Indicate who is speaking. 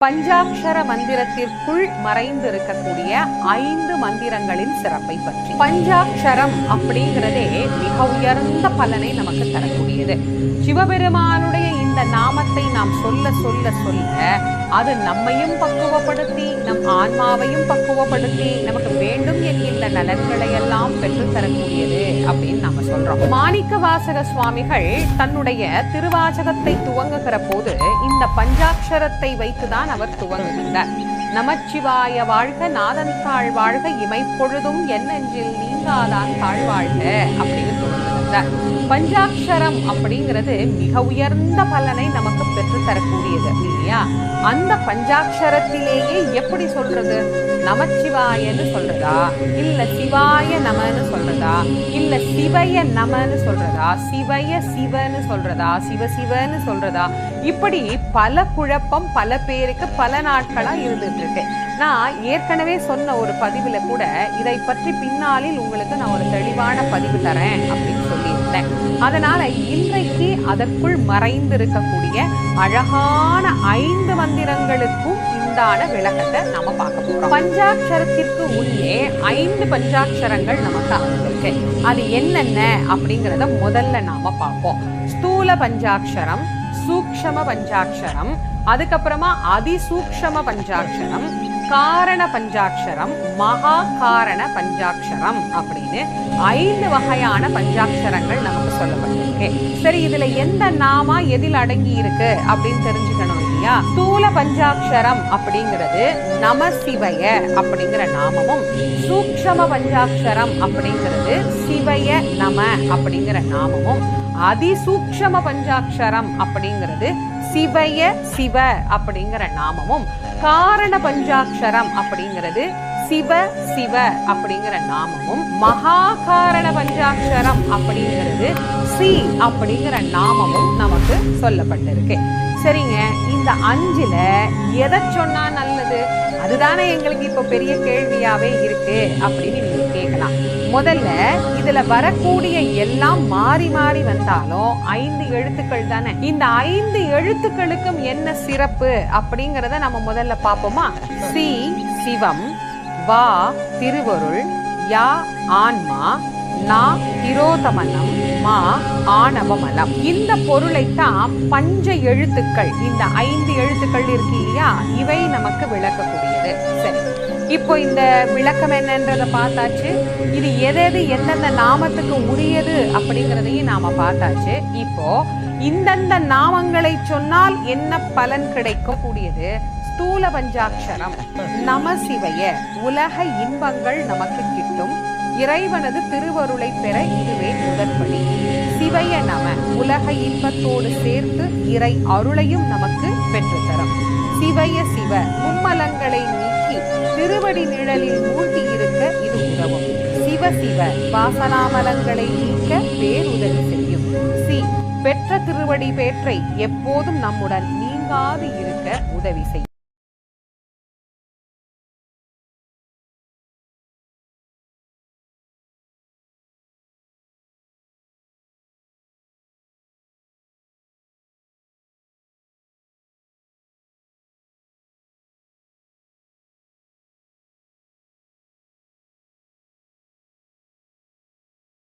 Speaker 1: பஞ்சாட்சர மந்திரத்திற்குள் மறைந்திருக்கக்கூடிய 5 மந்திரங்களின் சிறப்பை பற்றி. பஞ்சாட்சரம் அப்படிங்கிறதே மிக உயர்ந்த பலனை நமக்கு தரக்கூடியது. சிவபெருமானுடைய இந்த நாமத்தை நாம் சொல்ல சொல்ல சொல்ல அது நம்மையும் பக்குவப்படுத்தி நம் ஆன்மாவையும் பக்குவப்படுத்தி நமக்கு வேண்டும் என்கின்ற நலன்களை எல்லாம் பெற்று தரக்கூடியது அப்படின்னு நாம சொல்றோம். மாணிக்கவாசக சுவாமிகள் தன்னுடைய திருவாசகத்தை துவங்குகிற போது இந்த பஞ்சாட்சரத்தை வைத்துதான் அவர் துவங்குகின்றார். நமச்சிவாய வாழ்க, நாதன் தாழ் வாழ்க, இமைப்பொழுதும் என் நெஞ்சில் நீங்காதான் தாழ் வாழ்க அப்படின்னு துவங்குகின்றார். பஞ்சாட்சரம் அப்படிங்கிறது மிக உயர்ந்த பலனை நமக்கு பெற்று தரக்கூடியது இல்லையா? அந்த பஞ்சாட்சரத்திலேயே எப்படி சொல்றது? நமச்சிவாயன்னு சொல்றதா, இல்ல சிவாய நமன்னு சொல்றதா, இல்ல சிவய நமன்னு சொல்றதா, சிவய சிவன்னு சொல்றதா, சிவசிவன்னு சொல்றதா, இப்படி பல குழப்பம் பல பேருக்கு பல நாட்களா இருந்துட்டு இருக்கு. நான் ஏற்கனவே சொன்ன ஒரு பதிவுல கூட இதை பற்றி பின்னாளில் உங்களுக்கு நான் ஒரு தெளிவான பதிவு தரேன் அப்படின்னு சொல்லியிருந்தேன். அதனால இன்றைக்கு அதற்குள் மறைந்திருக்கக்கூடிய அழகான 5 மந்திரங்களுக்கும் உண்டான விளக்கத்தை நாம பார்க்க போறோம். பஞ்சாட்சரத்திற்கு உள்ளே 5 பஞ்சாட்சரங்கள் நமக்கு அமைந்திருக்கு. அது என்னென்ன அப்படிங்கிறத முதல்ல நாம பார்ப்போம். ஸ்தூல பஞ்சாட்சரம், சூக்ஷ்ம பஞ்சாட்சரம், அதுக்கப்புறமா அதிசூக்ஷ்ம பஞ்சாட்சரம், காரண பஞ்சாட்சரம், மகா காரண பஞ்சாட்சரம் அப்படின்னு 5 வகையான பஞ்சாட்சரங்கள் நமக்கு சொல்லப்பட்டிருக்கு. சரி, இதுல எந்த நாமா எதில் அடங்கி இருக்கு அப்படின்னு தெரிஞ்சுக்கணும் இல்லையா? ஸ்தூல பஞ்சாட்சரம் அப்படிங்கிறது நம சிவய அப்படிங்கிற நாமமும், சூக்ஷ்ம பஞ்சாட்சரம் அப்படிங்கிறது சிவய நம அப்படிங்கிற நாமமும், அதிசூக்ஷ்ம பஞ்சாட்சரம் அப்படிங்கிறது சிவய சிவ அப்படிங்கிற நாமமும், காரண பஞ்சாட்சரம் அப்படிங்கிறது சிவ சிவ அப்படிங்கிற நாமமும், மகா காரண பஞ்சாட்சரம் அப்படிங்கிறது சி அப்படிங்கிற நாமமும் நமக்கு சொல்லப்பட்டிருக்கு. சரிங்க, இந்த 5ல எதை சொன்னா நல்லது? அதுதானே எங்களுக்கு இப்ப பெரிய கேள்வியாவே இருக்கு அப்படின்னு நீங்க கேட்கலாம். முதல்ல இதுல வரக்கூடிய எல்லாம் மாறி மாறி வந்தாலும் 5 எழுத்துக்கள் தானே. இந்த 5 எழுத்துக்களுக்கும் என்ன சிறப்பு அப்படிங்கறத நம்ம முதல்ல பார்ப்போமா? சி சிவம், வா திருவருள், யா ஆன்மா, நா திரோதமனம், மா ஆணவமலம். இந்த பொருளைத்தான் பஞ்ச எழுத்துக்கள், இந்த 5 எழுத்துக்கள் இருக்கு இல்லையா, இவை நமக்கு விளக்கக்கூடியது. சரி, இப்போ இந்த விளக்கம் என்னன்றத பார்த்தாச்சு. இது எது எந்தெந்த நாமத்துக்கு உரியது அப்படிங்கிறதையும் நாம பார்த்தாச்சு. இப்போ இந்தந்த நாமங்களை சொன்னால் என்ன பலன் கிடைக்கும் கூடியது? ஸ்தூல பஞ்சாட்சரம் நம சிவய, உலக இன்பங்கள் நமக்கு கிட்டும், இறைவனது திருவருளை பெற இதுவே முதற்படி. சிவய நம, உலக இன்பத்தோடு சேர்த்து இறை அருளையும் நமக்கு பெற்றுத்தரும். சிவய சிவ, மும்மலங்களை நீக்கி திருவடி நிழலில் மூழ்கி இருக்க இது உதவும். சிவ சிவ, வாசனாமலங்களை நீக்க பேருதவி செய்யும். சி, பெற்ற திருவடி பேற்றை எப்போதும் நம்முடன் நீங்காது இருக்க உதவி செய்யும்.